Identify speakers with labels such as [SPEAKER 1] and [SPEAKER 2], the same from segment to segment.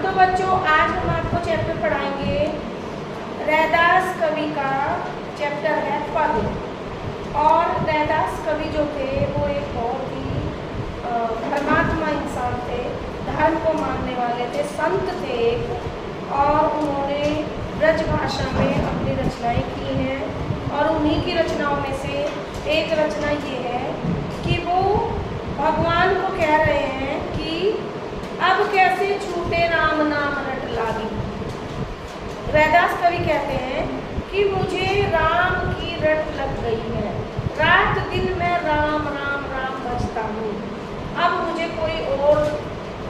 [SPEAKER 1] तो बच्चों आज हम आपको चैप्टर पढ़ाएंगे। रैदास कवि का चैप्टर है पद। और रैदास कवि जो थे वो एक बहुत ही धर्मात्मा इंसान थे, धर्म को मानने वाले थे, संत थे और उन्होंने ब्रज भाषा में अपनी रचनाएं की हैं। और उन्हीं की रचनाओं में से एक रचना ये है कि वो भगवान को कह रहे हैं कि अब कैसे छूटे राम नाम रट लागी। रैदास कवि कहते हैं कि मुझे राम की रट लग गई है, रात दिन मैं राम राम राम भजता हूँ। अब मुझे कोई और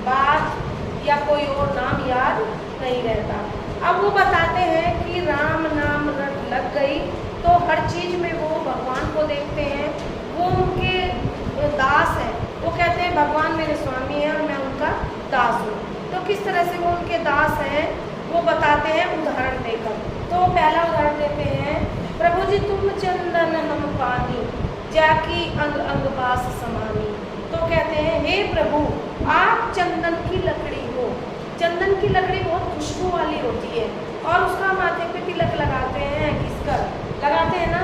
[SPEAKER 1] बात या कोई और नाम याद नहीं रहता। अब वो बताते हैं कि राम नाम रट लग गई तो हर चीज़ में वो भगवान को देखते हैं, वो उनके दास हैं। वो कहते हैं भगवान मेरे स्वामी हैं और मैं उनका दास हूँ। तो किस तरह से वो उनके दास हैं वो बताते हैं उदाहरण देकर। तो पहला उदाहरण देते हैं, प्रभु जी तुम चंदन हम पानी, जाकी अंग अंग बास समानी। तो कहते हैं हे प्रभु आप चंदन की लकड़ी हो। चंदन की लकड़ी बहुत खुशबू वाली होती है और उसका माथे पे तिलक लगाते हैं, घिसकर लगाते हैं ना।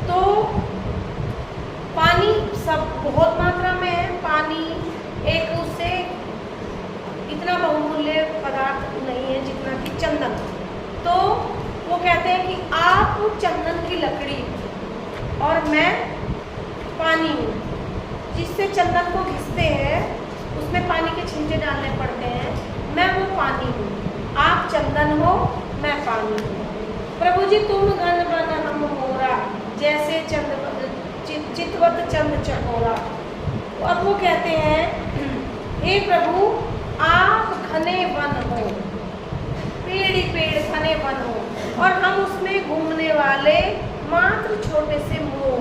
[SPEAKER 1] तो पानी सब बहुत मात्रा में है, पानी एक उससे इतना बहुमूल्य पदार्थ नहीं है जितना कि चंदन। तो वो कहते हैं कि आप चंदन की लकड़ी और मैं पानी हूँ। जिससे चंदन को घिसते हैं उसमें पानी के छींटे डालने पड़ते हैं, मैं वो पानी हूँ। आप चंदन हो, मैं पानी हूँ। प्रभु जी तुम घन बन हम मोरा, जैसे चितवत चंद चकोरा। अब वो कहते हैं हे प्रभु आप घने वन हो, पेड़ ही पेड़ घने वन हो और हम उसमें घूमने वाले मात्र छोटे से मोर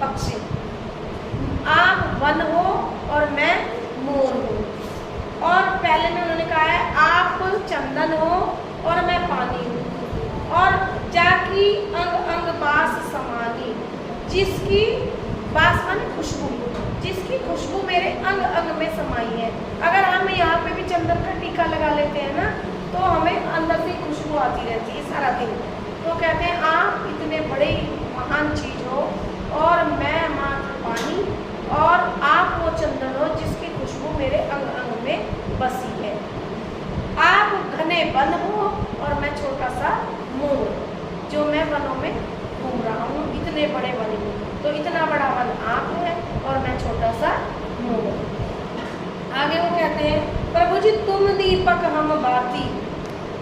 [SPEAKER 1] पक्षी। आप वन हो और मैं मोर हूँ। और पहले में उन्होंने कहा है आप चंदन हो और मैं पानी हूँ। और जाकी अंग अंग बास समानी, जिसकी बास माने खुशबू, जिसकी खुशबू मेरे अंग अंग में समाई है। अगर हम यहाँ पे भी चंदन का टीका लगा लेते हैं ना तो हमें अंदर से खुशबू आती रहती है सारा दिन। तो कहते हैं आप इतने बड़े महान चीज हो और मैं मात्र पानी और आप वो चंदन हो जिसकी खुशबू मेरे अंग अंग में बसी है। आप घने वन हो और मैं छोटा सा मोर, जो मैं वनों में घूम रहा हूँ, इतने बड़े वन में। तो इतना बड़ा वन आप है और मैं छोटा सा मोर। आगे वो कहते हैं प्रभु जी तुम दीपक हम बाती,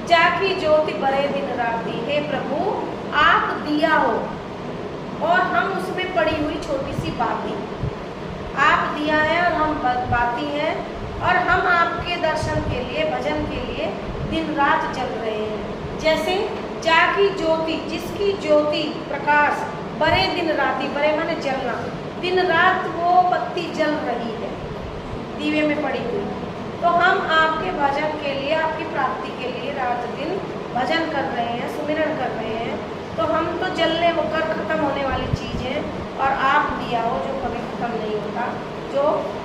[SPEAKER 1] जाकी ज्योति बड़े दिन राती। हे प्रभु आप दिया हो और हम उसमें पड़ी हुई छोटी सी बाती। आप दिया है और हम बाती हैं और हम आपके दर्शन के लिए, भजन के लिए दिन रात जल रहे हैं। जैसे जाकी ज्योति, जिसकी ज्योति प्रकाश बड़े दिन राती, बड़े माने जलना, दिन रात वो बत्ती जल रही है दीवे में पड़ी हुई। तो हम आपके भजन के लिए, आपकी प्राप्ति के लिए रात दिन भजन कर रहे हैं, सुमिरन कर रहे हैं। तो हम तो जलने होकर खत्म होने वाली चीज़ है और आप दिया हो जो कभी खत्म नहीं होता, जो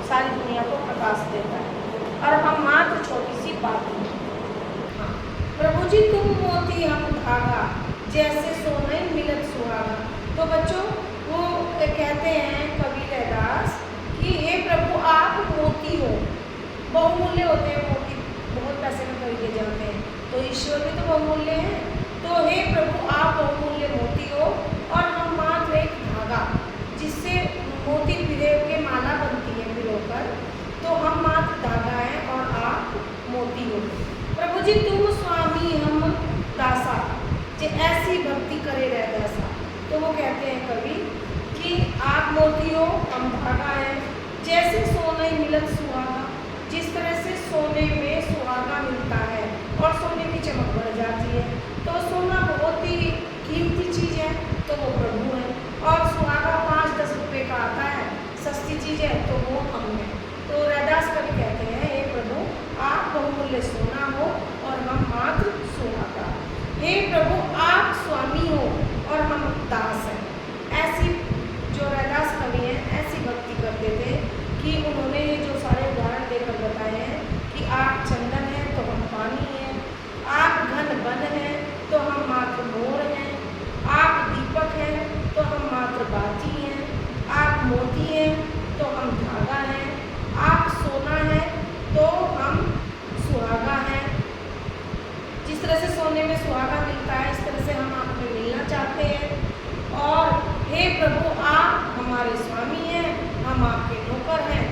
[SPEAKER 1] सारी दुनिया को प्रकाश देता है और हम मात्र छोटी सी बात हैं। हाँ, प्रभु जी तुम मोती हम धागा, जैसे सोने मिलत सुहागा। तो बच्चों वो कहते हैं कवि रैदास कि हे प्रभु आप मोती हो, बहुमूल्य होते हैं मोती, बहुत पैसे में खरीदे जाते हैं। तो ईश्वर भी तो बहुमूल्य हैं। तो हे प्रभु आप बहुमूल्य मोती हो और हम मात्र एक धागा, जिससे मोती पिरो के माला बनती है पिरोकर। तो हम मात्र धागा हैं और आप मोती हो। प्रभु जी तुम स्वामी हम दासा, जे ऐसी भक्ति करे रैदासा। तो वो कहते हैं कवि कि आप मोती हो, हम धागा हैं, जैसे सोने मिलत सुहागा, जिस तरह से सोने में सुहागा मिलता है और सोने की चमक बढ़ जाती है। तो सोना बहुत ही कीमती चीज़ है, तो वो प्रभु है। और सुहागा 5-10 रुपये का आता है, सस्ती चीज़ है, तो वो हम हैं। तो रैदास कवि कहते हैं हे प्रभु आप बहुमूल्य सोना हो और हम मात्र सुहागा। हे प्रभु आप स्वामी हो और हम दास हैं। ऐसी जो रैदास कवि हैं ऐसी भक्ति करते थे कि उन्होंने जो सारे उदाहरण देकर बताए हैं कि आप चंदन हैं तो हम पानी मोती हैं तो हम धागा हैं, आप सोना है तो हम सुहागा हैं। जिस तरह से सोने में सुहागा मिलता है, इस तरह से हम आपसे मिलना चाहते हैं। और हे प्रभु, आप हमारे स्वामी हैं, हम आपके नौकर हैं,